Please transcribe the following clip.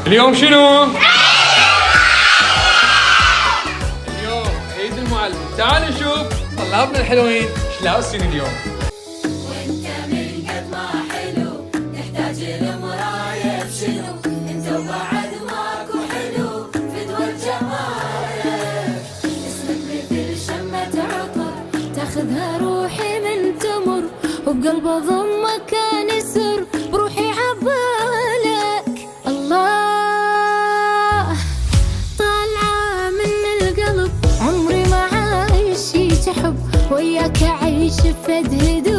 اليوم شنو؟ اليوم عيد المعلم. تعالوا نشوف طلابنا الحلوين ايش لابسين اليوم. وانت من قد ما حلو تحتاج لمراية بشنو؟ انت وبعد ماكو حلو فدوى الجمال. اسمك مثل شمة عطر تاخذها روحي من تمر، وبقلب ضمك كان سر بروحي عبالك. الله طالعة من القلب، عمري ما عايشت حب وياك أعيش فد هدوء.